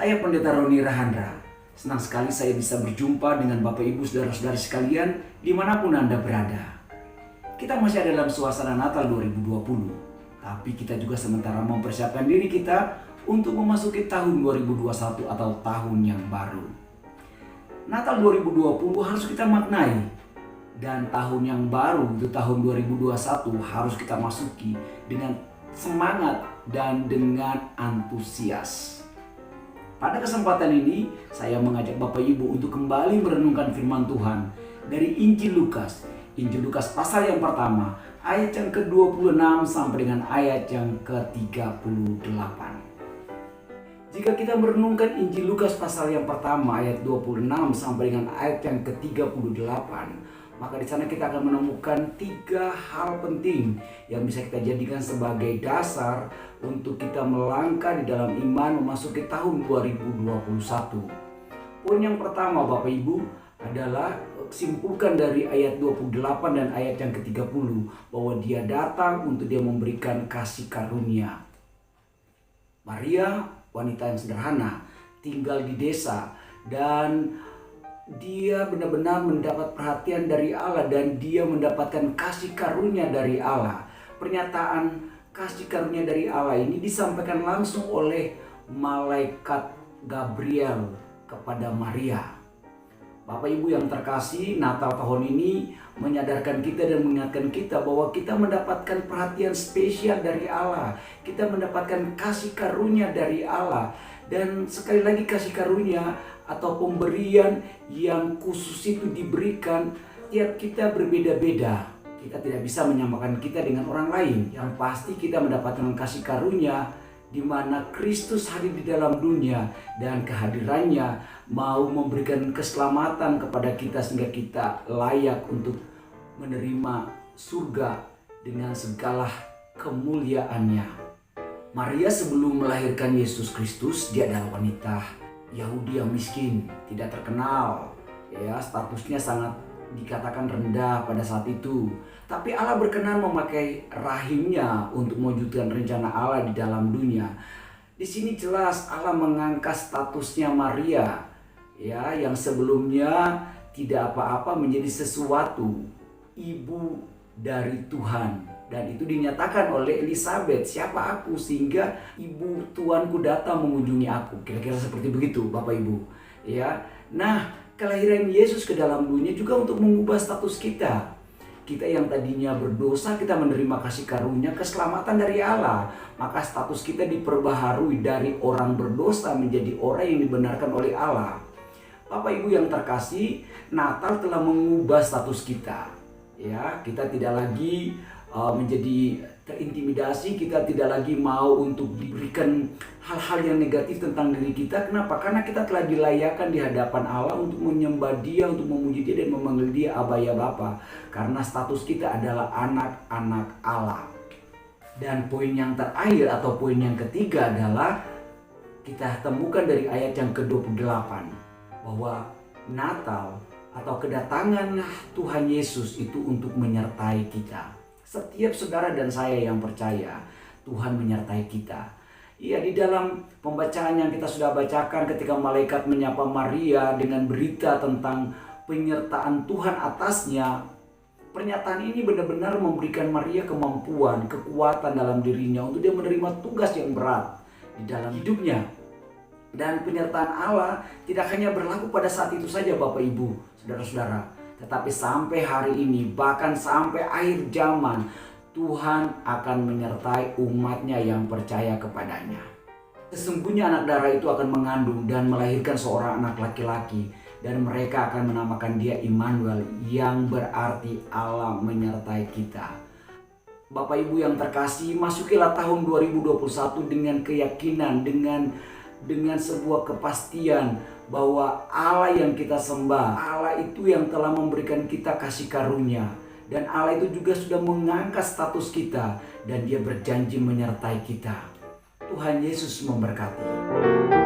Saya Pendeta Roni Rahandra. Senang sekali saya bisa berjumpa dengan Bapak Ibu Saudara-saudari sekalian dimanapun Anda berada. Kita masih ada dalam suasana Natal 2020, tapi kita juga sementara mempersiapkan diri kita untuk memasuki tahun 2021 atau tahun yang baru. Natal 2020 harus kita maknai, dan tahun yang baru itu tahun 2021 harus kita masuki dengan semangat dan dengan antusias. Pada kesempatan ini, saya mengajak Bapak Ibu untuk kembali merenungkan firman Tuhan dari Injil Lukas. Injil Lukas pasal yang pertama, ayat yang ke-26 sampai dengan ayat yang ke-38. Jika kita merenungkan Injil Lukas pasal yang pertama, ayat 26 sampai dengan ayat yang ke-38, maka di sana kita akan menemukan 3 hal penting yang bisa kita jadikan sebagai dasar untuk kita melangkah di dalam iman memasuki tahun 2021. Poin yang pertama Bapak Ibu adalah simpulkan dari ayat 28 dan ayat yang ke-30 bahwa dia datang untuk dia memberikan kasih karunia. Maria, wanita yang sederhana, tinggal di desa dan dia benar-benar mendapat perhatian dari Allah dan dia mendapatkan kasih karunia dari Allah. Pernyataan kasih karunia dari Allah ini disampaikan langsung oleh malaikat Gabriel kepada Maria. Bapak Ibu yang terkasih, Natal tahun ini menyadarkan kita dan mengingatkan kita bahwa kita mendapatkan perhatian spesial dari Allah. Kita mendapatkan kasih karunia dari Allah. Dan sekali lagi kasih karunia atau pemberian yang khusus itu diberikan, tiap kita berbeda-beda. Kita tidak bisa menyamakan kita dengan orang lain. Yang pasti kita mendapatkan kasih karunia di mana Kristus hadir di dalam dunia dan kehadirannya mau memberikan keselamatan kepada kita sehingga kita layak untuk menerima surga dengan segala kemuliaannya. Maria sebelum melahirkan Yesus Kristus, dia adalah wanita Yahudi yang miskin, tidak terkenal, ya, statusnya sangat dikatakan rendah pada saat itu. Tapi Allah berkenan memakai rahimnya untuk mewujudkan rencana Allah di dalam dunia. Di sini jelas Allah mengangkat statusnya Maria, ya, yang sebelumnya tidak apa-apa menjadi sesuatu, ibu dari Tuhan. Dan itu dinyatakan oleh Elizabeth, siapa aku sehingga ibu Tuanku datang mengunjungi aku. Kira-kira seperti begitu Bapak Ibu, ya. Nah, kelahiran Yesus ke dalam dunia juga untuk mengubah status kita. Kita yang tadinya berdosa, kita menerima kasih karunia keselamatan dari Allah. Maka status kita diperbaharui dari orang berdosa menjadi orang yang dibenarkan oleh Allah. Bapak Ibu yang terkasih, Natal telah mengubah status kita. Ya, kita tidak lagi menjadi terintimidasi, kita tidak lagi mau untuk diberikan hal-hal yang negatif tentang diri kita. Kenapa? Karena kita telah dilayakkan di hadapan Allah untuk menyembah Dia, untuk memuji Dia dan memanggil Dia Aba ya Bapa. Karena status kita adalah anak-anak Allah. Dan poin yang terakhir atau poin yang ketiga adalah kita temukan dari ayat yang ke-28 bahwa Natal atau kedatangan Tuhan Yesus itu untuk menyertai kita. Setiap saudara dan saya yang percaya, Tuhan menyertai kita. Ya, di dalam pembacaan yang kita sudah bacakan ketika malaikat menyapa Maria dengan berita tentang penyertaan Tuhan atasnya, pernyataan ini benar-benar memberikan Maria kemampuan, kekuatan dalam dirinya untuk dia menerima tugas yang berat di dalam hidupnya. Dan penyertaan Allah tidak hanya berlaku pada saat itu saja Bapak Ibu, saudara-saudara. Tetapi sampai hari ini, bahkan sampai akhir zaman, Tuhan akan menyertai umatnya yang percaya kepadanya. Sesungguhnya anak darah itu akan mengandung dan melahirkan seorang anak laki-laki. Dan mereka akan menamakan dia Immanuel, yang berarti Allah menyertai kita. Bapak Ibu yang terkasih, masukilah tahun 2021 dengan keyakinan, dengan sebuah kepastian bahwa Allah yang kita sembah, Allah itu yang telah memberikan kita kasih karunia. Dan Allah itu juga sudah mengangkat status kita dan Dia berjanji menyertai kita. Tuhan Yesus memberkati.